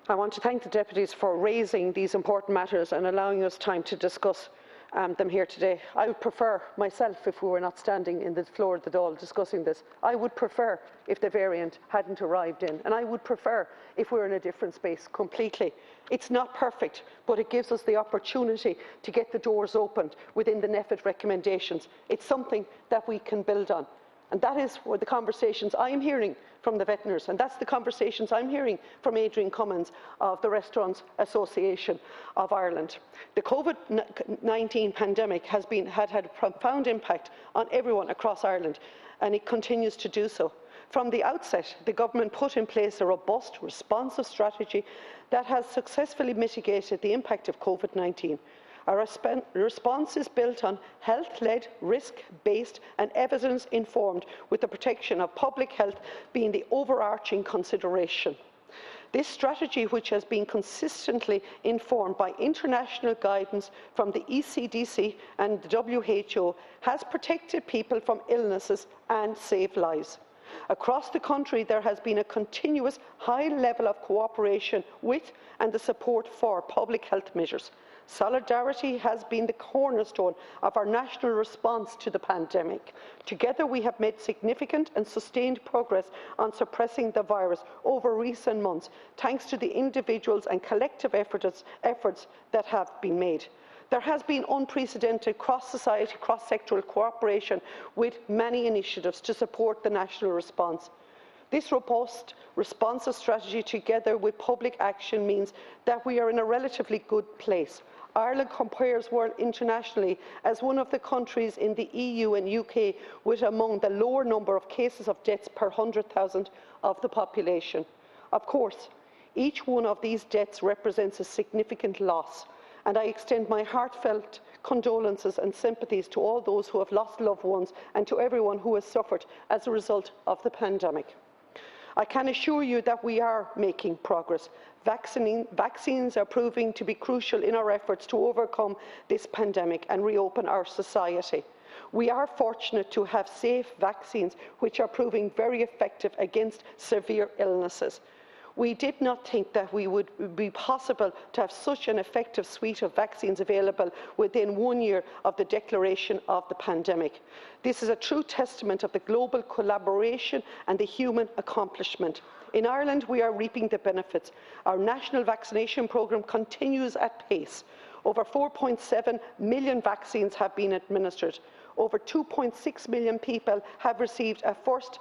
I want to thank the deputies for raising these important matters and allowing us time to discuss them here today. I would prefer, myself, if we were not standing in the floor of the Dáil discussing this, I would prefer if the variant hadn't arrived in, and I would prefer if we were in a different space completely. It's not perfect, but it gives us the opportunity to get the doors opened within the NPHET recommendations. It's something that we can build on. And that is what the conversations I'm hearing from the veterinarians, and that's the conversations I'm hearing from Adrian Cummins of the Restaurants Association of Ireland. The COVID-19 pandemic has had a profound impact on everyone across Ireland, and it continues to do so. From the outset, the government put in place a robust, responsive strategy that has successfully mitigated the impact of COVID-19. Our response is built on health-led, risk-based and evidence-informed, with the protection of public health being the overarching consideration. This strategy, which has been consistently informed by international guidance from the ECDC and the WHO, has protected people from illnesses and saved lives. Across the country, there has been a continuous high level of cooperation with and the support for public health measures. Solidarity has been the cornerstone of our national response to the pandemic. Together, we have made significant and sustained progress on suppressing the virus over recent months, thanks to the individuals and collective efforts that have been made. There has been unprecedented cross-society, cross-sectoral cooperation with many initiatives to support the national response. This robust, responsive strategy, together with public action, means that we are in a relatively good place. Ireland compares well internationally as one of the countries in the EU and UK with among the lower number of cases of deaths per 100,000 of the population. Of course, each one of these deaths represents a significant loss, and I extend my heartfelt condolences and sympathies to all those who have lost loved ones and to everyone who has suffered as a result of the pandemic. I can assure you that we are making progress. Vaccines are proving to be crucial in our efforts to overcome this pandemic and reopen our society. We are fortunate to have safe vaccines which are proving very effective against severe illnesses. We did not think that it would be possible to have such an effective suite of vaccines available within 1 year of the declaration of the pandemic. This is a true testament of the global collaboration and the human accomplishment. In Ireland, we are reaping the benefits. Our national vaccination programme continues at pace. Over 4.7 million vaccines have been administered. Over 2.6 million people have received a first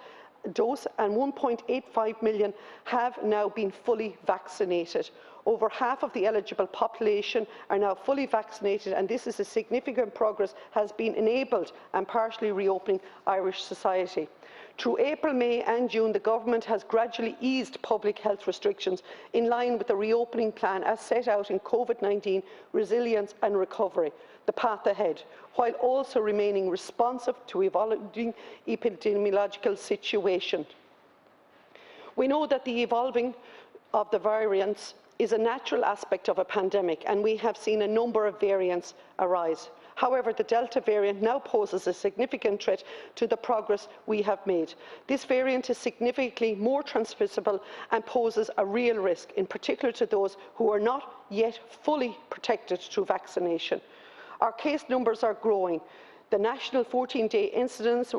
dose, and 1.85 million have now been fully vaccinated. Over half of the eligible population are now fully vaccinated, and this is a significant progress has been enabled and partially reopening Irish society. Through April, May and June, the government has gradually eased public health restrictions in line with the reopening plan as set out in COVID-19 Resilience and Recovery, the path ahead, while also remaining responsive to evolving epidemiological situation. We know that the evolving of the variants is a natural aspect of a pandemic, and we have seen a number of variants arise. However, the Delta variant now poses a significant threat to the progress we have made. This variant is significantly more transmissible and poses a real risk, in particular to those who are not yet fully protected through vaccination. Our case numbers are growing. The national 14-day incidence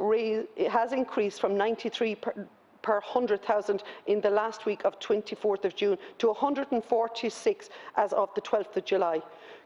has increased from 93 per 100,000 in the last week of 24th of June to 146 as of the 12th of July.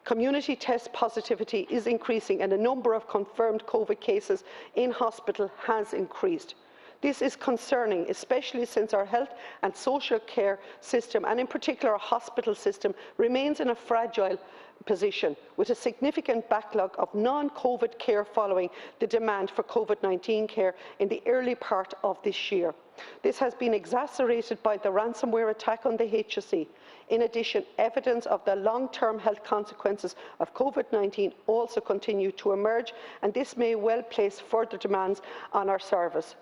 Community test positivity is increasing, and the number of confirmed COVID cases in hospital has increased. This is concerning, especially since our health and social care system, and in particular our hospital system, remains in a fragile position, with a significant backlog of non-COVID care following the demand for COVID-19 care in the early part of this year. This has been exacerbated by the ransomware attack on the HSE. In addition, evidence of the long-term health consequences of COVID-19 also continue to emerge, and this may well place further demands on our service.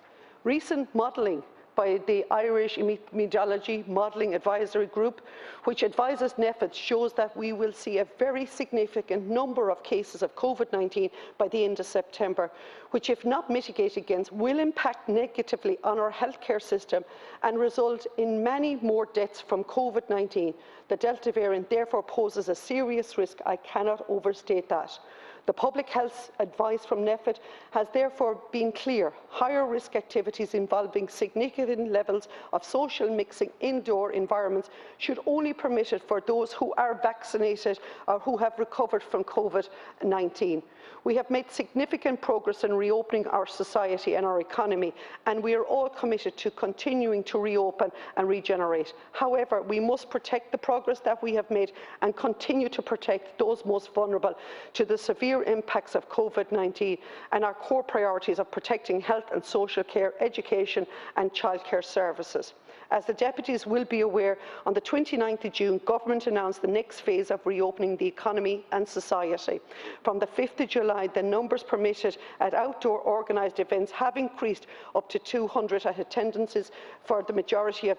Recent modelling by the Irish Epidemiology Modelling Advisory Group, which advises NPHET, shows that we will see a very significant number of cases of COVID-19 by the end of September, which, if not mitigated against, will impact negatively on our healthcare system and result in many more deaths from COVID-19. The Delta variant therefore poses a serious risk. I cannot overstate that. The public health advice from NPHET has therefore been clear. Higher risk activities involving significant levels of social mixing indoor environments should only be permitted for those who are vaccinated or who have recovered from COVID-19. We have made significant progress in reopening our society and our economy, and we are all committed to continuing to reopen and regenerate. However, we must protect the progress that we have made and continue to protect those most vulnerable to the severe impacts of COVID-19 and our core priorities of protecting health and social care, education and childcare services. As the deputies will be aware, on the 29th of June, Government announced the next phase of reopening the economy and society. From the 5th of July, the numbers permitted at outdoor organised events have increased up to 200 at attendances for the majority of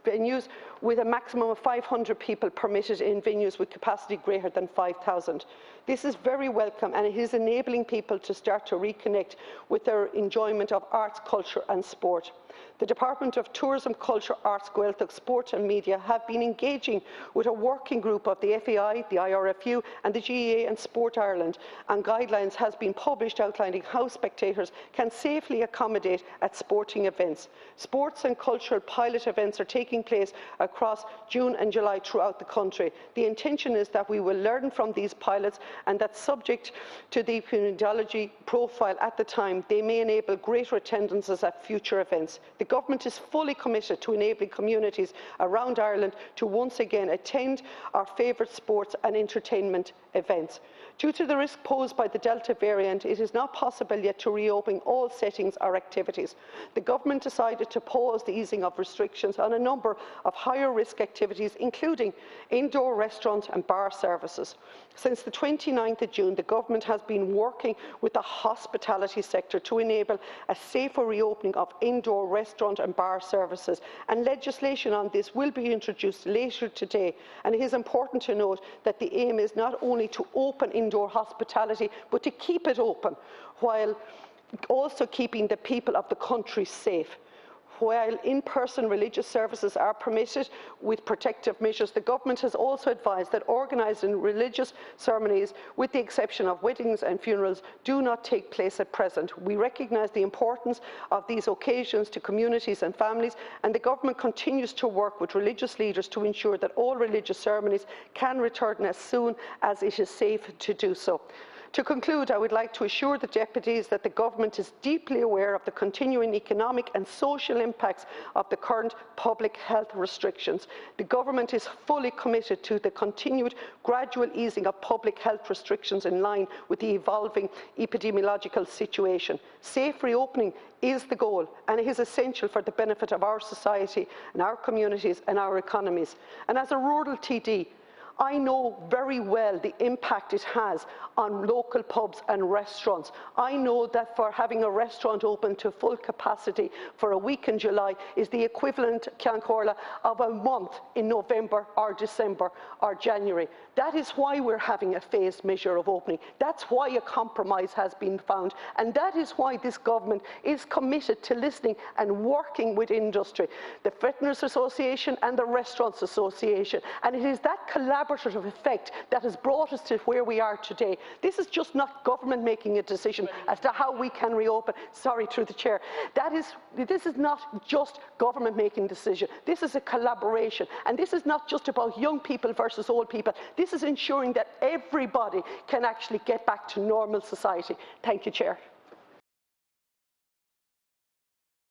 venues, with a maximum of 500 people permitted in venues with capacity greater than 5,000. This is very welcome, and it is enabling people to start to reconnect with their enjoyment of arts, culture and sport. The Department of Tourism, Culture, Arts, Gaeltacht, Sport and Media have been engaging with a working group of the FAI, the IRFU and the GAA and Sport Ireland, and guidelines has been published outlining how spectators can safely accommodate at sporting events. Sports and cultural pilot events are taking place across June and July throughout the country. The intention is that we will learn from these pilots, and that, subject to the epidemiology profile at the time, they may enable greater attendances at future events. The Government is fully committed to enabling communities around Ireland to once again attend our favourite sports and entertainment events. Due to the risk posed by the Delta variant, it is not possible yet to reopen all settings or activities. The Government decided to pause the easing of restrictions on a number of higher risk activities, including indoor restaurant and bar services. Since the 29th of June, the Government has been working with the hospitality sector to enable a safer reopening of indoor restaurant and bar services, and legislation on this will be introduced later today. And it is important to note that the aim is not only to open indoor hospitality, but to keep it open, while also keeping the people of the country safe. While in-person religious services are permitted with protective measures, the Government has also advised that organising religious ceremonies, with the exception of weddings and funerals, do not take place at present. We recognise the importance of these occasions to communities and families, and the Government continues to work with religious leaders to ensure that all religious ceremonies can return as soon as it is safe to do so. To conclude, I would like to assure the deputies that the Government is deeply aware of the continuing economic and social impacts of the current public health restrictions. The Government is fully committed to the continued gradual easing of public health restrictions in line with the evolving epidemiological situation. Safe reopening is the goal, and it is essential for the benefit of our society and our communities and our economies. And as a rural TD, I know very well the impact it has on local pubs and restaurants. I know that for having a restaurant open to full capacity for a week in July is the equivalent, Ceann Comhairle, of a month in November or December or January. That is why we're having a phased measure of opening. That's why a compromise has been found, and that is why this Government is committed to listening and working with industry, the Veterinarians Association and the Restaurants Association, and it is that collaborative effect that has brought us to where we are today. This is just not Government making a decision as to how we can reopen. Sorry, through the Chair. This is not just Government making a decision. This is a collaboration, and this is not just about young people versus old people. This is ensuring that everybody can actually get back to normal society. Thank you, Chair.